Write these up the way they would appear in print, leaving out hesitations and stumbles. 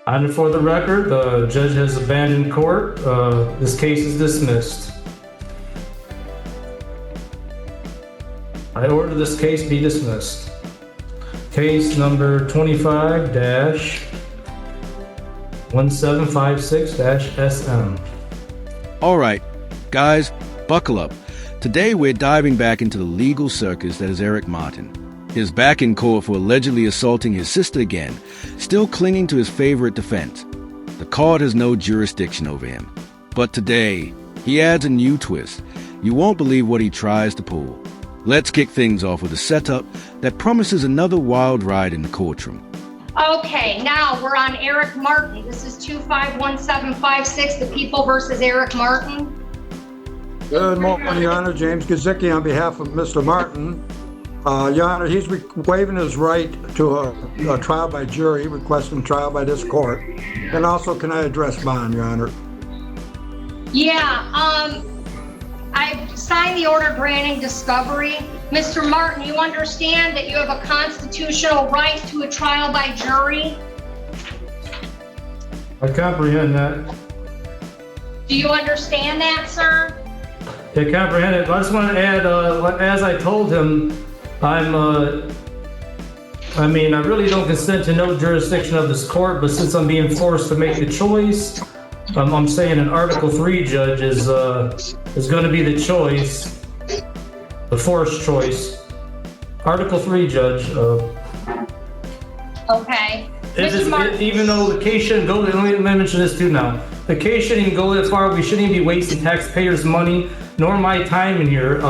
And for the record, the judge has abandoned court. This case is dismissed. I order this case be dismissed. Case number 25-1756-SM. All right, guys, buckle up. Today we're diving back into the legal circus that is Eric Martin. He's back in court for allegedly assaulting his sister again, still clinging to his favorite defense. The court has no jurisdiction over him. But today, he adds a new twist. You won't believe what he tries to pull. Let's kick things off with a setup that promises another wild ride in the courtroom. Okay, now we're on Eric Martin. This is 251756, the People versus Eric Martin. Good morning, Your Honor. James Gazicki on behalf of Mr. Martin. Your Honor, he's waiving his right to a trial by jury, requesting trial by this court. And also, can I address bond, Your Honor? Yeah, I signed the order granting discovery. Mr. Martin, you understand that you have a constitutional right to a trial by jury? I comprehend that. Do you understand that, sir? I comprehend it. I just want to add, as I told him, I really don't consent to no jurisdiction of this court, but since I'm being forced to make the choice, I'm saying an Article 3 judge is going to be the choice, the forced choice. Article 3 judge. Okay. Even though the case shouldn't go, let me mention this too now. The case shouldn't go that far. We shouldn't even be wasting taxpayers' money, nor my time in here.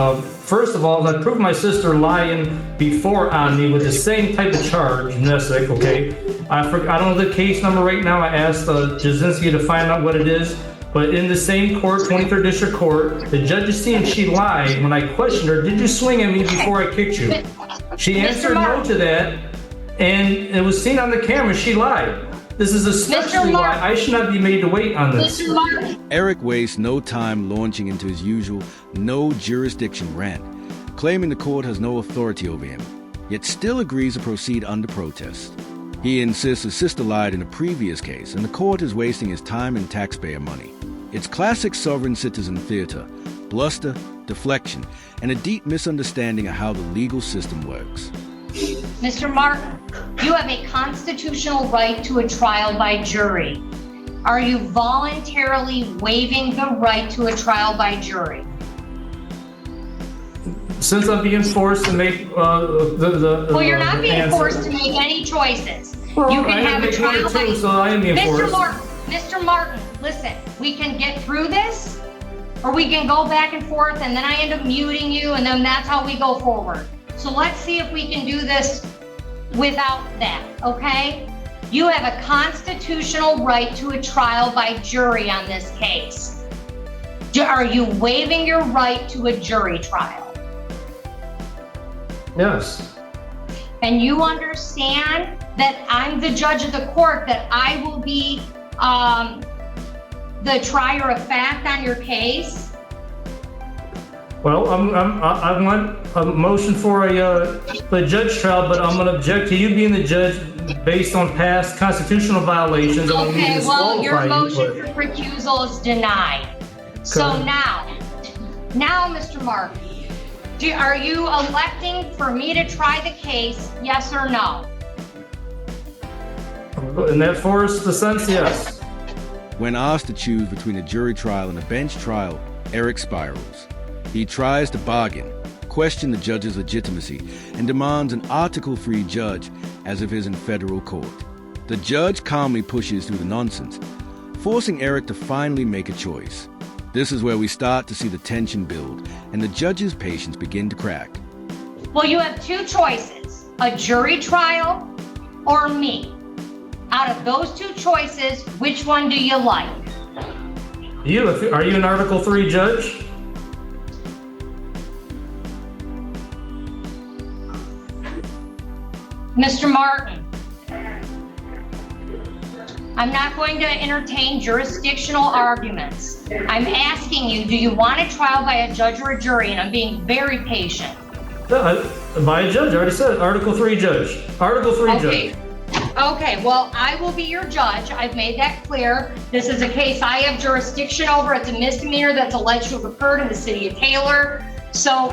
First of all, I proved my sister lying before on me with the same type of charge, Nessick, okay? I don't know the case number right now. I asked Jasinski to find out what it is. But in the same court, 23rd District Court, the judge is seeing she lied when I questioned her, did you swing at me before I kicked you? She answered no to that, and it was seen on the camera she lied. This is especially why I should not be made to wait on this. Eric wastes no time launching into his usual no jurisdiction rant, claiming the court has no authority over him, yet still agrees to proceed under protest. He insists his sister lied in a previous case, and the court is wasting his time and taxpayer money. It's classic sovereign citizen theater, bluster, deflection, and a deep misunderstanding of how the legal system works. Mr. Martin, you have a constitutional right to a trial by jury. Are you voluntarily waiving the right to a trial by jury? Since I'm being forced to make well, you're not being forced to make any choices. Well, you can have a trial by so I am being forced. Mr. Martin, listen, we can get through this, or we can go back and forth, and then I end up muting you, and then that's how we go forward. So let's see if we can do this without that, okay? You have a constitutional right to a trial by jury on this case. Are you waiving your right to a jury trial? Yes. And you understand that I'm the judge of the court, that I will be the trier of fact on your case? Well, I want a motion for a judge trial, but I'm going to object to you being the judge based on past constitutional violations. Okay, well, your motion for recusal is denied. So now, Mr. Martin, are you electing for me to try the case, yes or no? In that forced sense, yes. When asked to choose between a jury trial and a bench trial, Eric spirals. He tries to bargain, question the judge's legitimacy, and demands an Article 3 judge as if he's in federal court. The judge calmly pushes through the nonsense, forcing Eric to finally make a choice. This is where we start to see the tension build and the judge's patience begin to crack. Well, you have two choices, a jury trial or me. Out of those two choices, which one do you like? Are you an Article 3 judge? Mr. Martin, I'm not going to entertain jurisdictional arguments. I'm asking you, do you want a trial by a judge or a jury? And I'm being very patient. By a judge, I already said Article 3 judge. Article 3 judge. Okay, well, I will be your judge. I've made that clear. This is a case I have jurisdiction over. It's a misdemeanor that's alleged to have occurred in the city of Taylor. So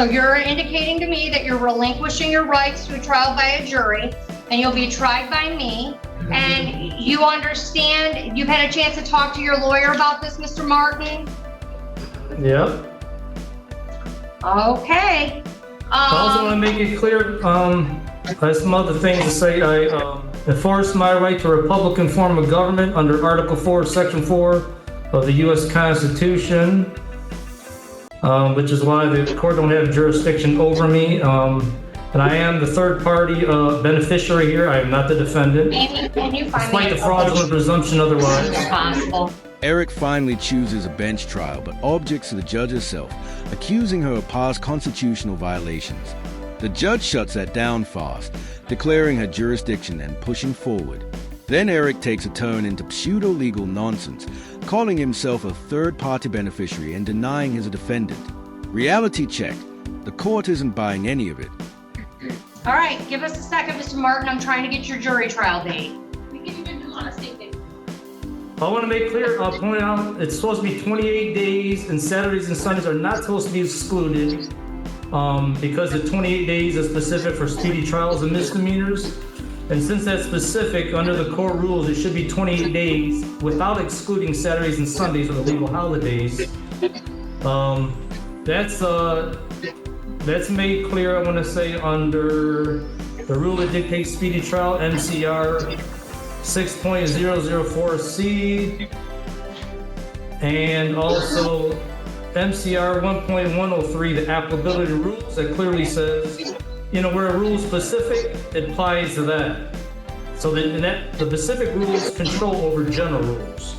you're indicating to me that you're relinquishing your rights to a trial by a jury, and you'll be tried by me. And you understand, you've had a chance to talk to your lawyer about this, Mr. Martin? Yep. Okay. I also want to make it clear, I have some other things to say. I enforce my right to a Republican form of government under Article 4, Section 4 of the U.S. Constitution, which is why the court don't have jurisdiction over me. And I am the third party beneficiary here. I am not the defendant. Can you find Despite the fraudulent presumption otherwise. Possible. Eric finally chooses a bench trial, but objects to the judge herself, accusing her of past constitutional violations. The judge shuts that down fast, declaring her jurisdiction and pushing forward. Then Eric takes a turn into pseudo-legal nonsense, calling himself a third-party beneficiary and denying he's a defendant. Reality check. The court isn't buying any of it. All right, give us a second, Mr. Martin. I'm trying to get your jury trial date. We can even do on a state day. I want to make clear, I'll point out, it's supposed to be 28 days, and Saturdays and Sundays are not supposed to be excluded because the 28 days is specific for speedy trials and misdemeanors. And since that's specific, under the court rules, it should be 28 days without excluding Saturdays and Sundays or the legal holidays. That's made clear, I want to say, under the rule that dictates speedy trial, MCR 6.004C, and also MCR 1.103, the applicability rules that clearly says, where a rule is specific, it applies to that. So that the specific rules control over general rules.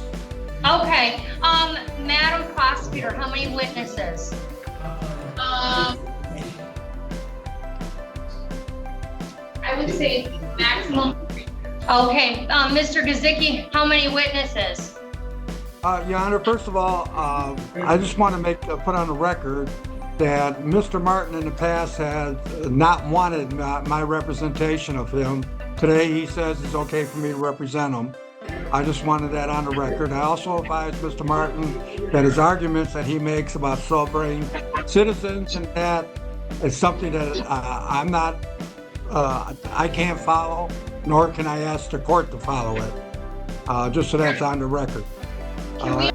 Okay, Madam Prosecutor, how many witnesses? I would say maximum 3. Okay, Mr. Gazicki, how many witnesses? Your Honor, first of all, I just want to put on the record that Mr. Martin in the past has not wanted my representation of him. Today he says it's okay for me to represent him. I just wanted that on the record. I also advise Mr. Martin that his arguments that he makes about celebrating citizens and that is something that I can't follow, nor can I ask the court to follow it. Just so that's on the record.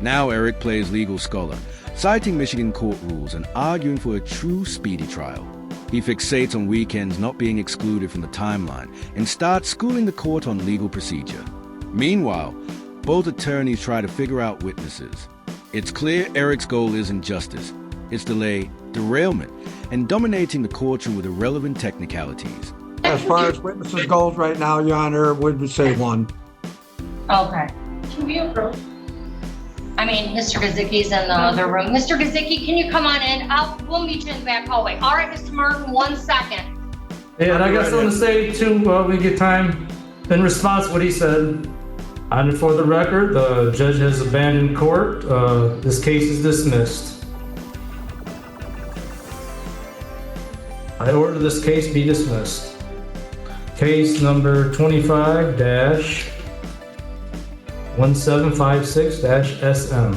Now Eric plays legal scholar, citing Michigan court rules and arguing for a true speedy trial. He fixates on weekends not being excluded from the timeline and starts schooling the court on legal procedure. Meanwhile, both attorneys try to figure out witnesses. It's clear Eric's goal isn't justice. It's delay, derailment, and dominating the courtroom with irrelevant technicalities. As far as witnesses goes right now, Your Honor, would say 1. Okay. Can we approach? Mr. Gazicki's in the other room. Mr. Gazicki, can you come on in? We'll meet you in the back hallway. All right, Mr. Martin, 1 second. Yeah, and I got something to say too, we get time. In response to what he said, and for the record, the judge has abandoned court. This case is dismissed. I order this case be dismissed. Case number 25-1756-SM.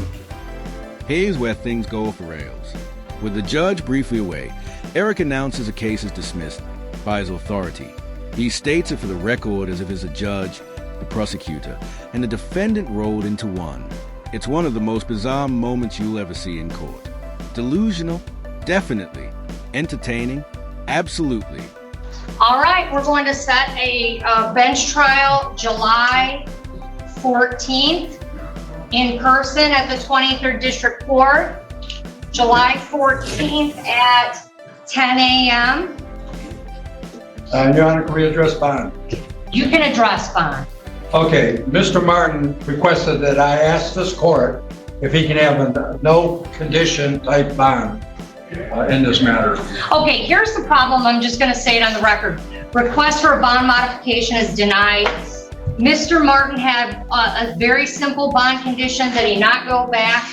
Here's where things go off the rails. With the judge briefly away, Eric announces the case is dismissed by his authority. He states it for the record as if it's a judge, the prosecutor, and the defendant rolled into one. It's one of the most bizarre moments you'll ever see in court. Delusional? Definitely. Entertaining? Absolutely. All right, we're going to set a bench trial July 14th in person at the 23rd District Court, July 14th at 10 a.m. Your Honor, can we address bond? You can address bond. Okay, Mr. Martin requested that I ask this court if he can have a no condition type bond in this matter. Okay, here's the problem. I'm just going to say it on the record. Request for a bond modification is denied. Mr. Martin had a very simple bond condition that he not go back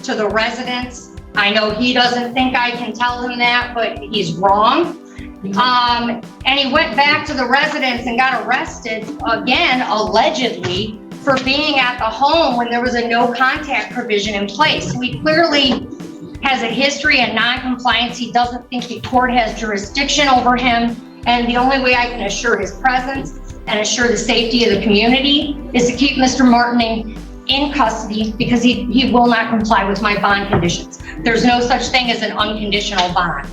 to the residence. I know he doesn't think I can tell him that, but he's wrong. And he went back to the residence and got arrested again, allegedly, for being at the home when there was a no contact provision in place. So he clearly has a history of non-compliance. He doesn't think the court has jurisdiction over him. And the only way I can assure his presence and assure the safety of the community is to keep Mr. Martin in custody, because he will not comply with my bond conditions. There's no such thing as an unconditional bond.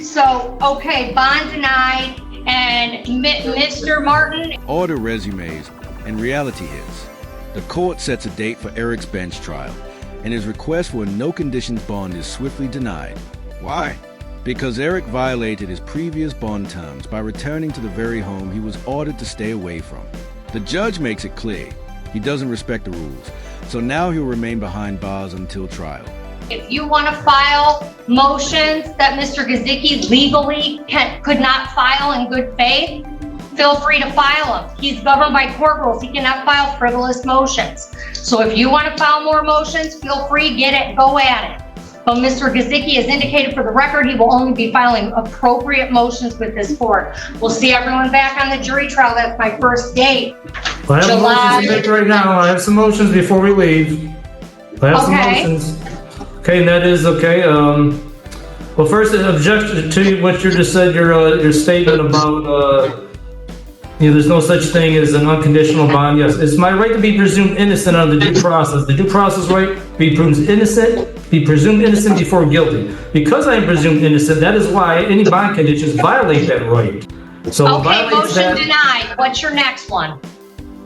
So, okay, bond denied, and Mr. Martin. Order resumes, and reality hits. The court sets a date for Eric's bench trial, and his request for a no-conditions bond is swiftly denied. Why? Because Eric violated his previous bond terms by returning to the very home he was ordered to stay away from. The judge makes it clear he doesn't respect the rules, so now he'll remain behind bars until trial. If you want to file motions that Mr. Gazicki legally could not file in good faith, feel free to file them. He's governed by court rules. He cannot file frivolous motions. So if you want to file more motions, feel free, get it, go at it. But Mr. Gazicki has indicated for the record he will only be filing appropriate motions with this court. We'll see everyone back on the jury trial. That's my first date. I have motions to make right now. I have some motions before we leave. I have some motions. Okay, and that is okay. Well, first, objection to what you just said, your statement about there's no such thing as an unconditional bond. Yes, it's my right to be presumed innocent under the due process. The due process right, be presumed innocent before guilty. Because I am presumed innocent, that is why any bond conditions violate that right. So okay, motion denied. What's your next one?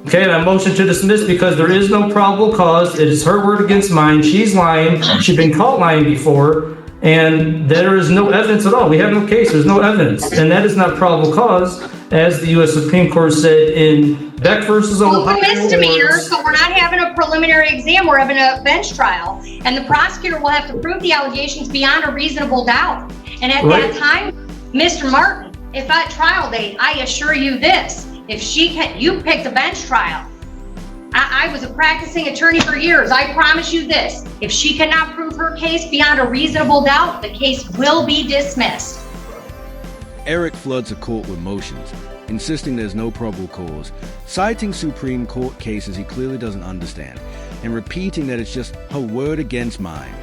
Okay, and I motion to dismiss because there is no probable cause. It is her word against mine. She's lying. She's been caught lying before, and there is no evidence at all. We have no case. There's no evidence, and that is not probable cause, as the U.S. Supreme Court said in Beck versus Ohio. Well, it's a misdemeanor, so we're not having a preliminary exam. We're having a bench trial, and the prosecutor will have to prove the allegations beyond a reasonable doubt. And at that time, Mr. Martin, if at trial date, I assure you this. If you picked a bench trial. I was a practicing attorney for years. I promise you this. If she cannot prove her case beyond a reasonable doubt, the case will be dismissed. Eric floods the court with motions, insisting there's no probable cause, citing Supreme Court cases he clearly doesn't understand, and repeating that it's just her word against mine.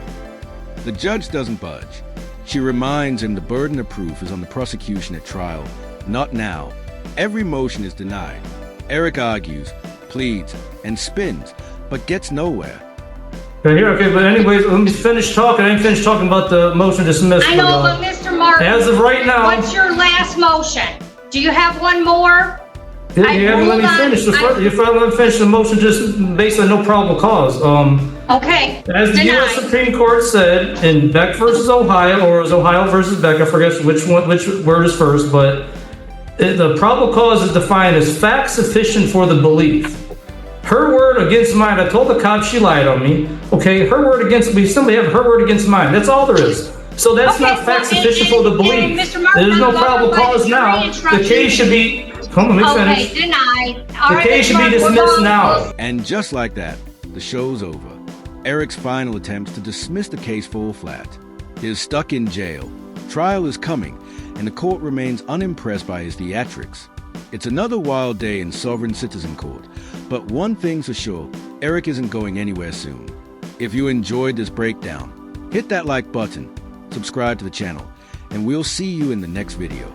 The judge doesn't budge. She reminds him the burden of proof is on the prosecution at trial, not now. Every motion is denied. Eric argues, pleads, and spins, but gets nowhere. Okay, but anyways, let me finish talking. I didn't finish talking about the motion dismissed. I know, but Mr. Martin, as of right now, what's your last motion? Do you have one more? You haven't let me finish. If I let me finish the motion just based on no probable cause. Okay. As the U.S. Supreme Court said in Beck versus Ohio, or it was Ohio versus Beck, I forget which word is first, but the probable cause is defined as fact sufficient for the belief. Her word against mine. I told the cop she lied on me. Okay, her word against me. Somebody have her word against mine. That's all there is. So that's not fact sufficient for the belief. There's no probable cause now. The case should be. Come on, let me finish. Okay, denied. The case should be dismissed now. And just like that, the show's over. Eric's final attempts to dismiss the case fall flat. He is stuck in jail. Trial is coming, and the court remains unimpressed by his theatrics. It's another wild day in Sovereign Citizen Court, but one thing's for sure, Eric isn't going anywhere soon. If you enjoyed this breakdown, hit that like button, subscribe to the channel, and we'll see you in the next video.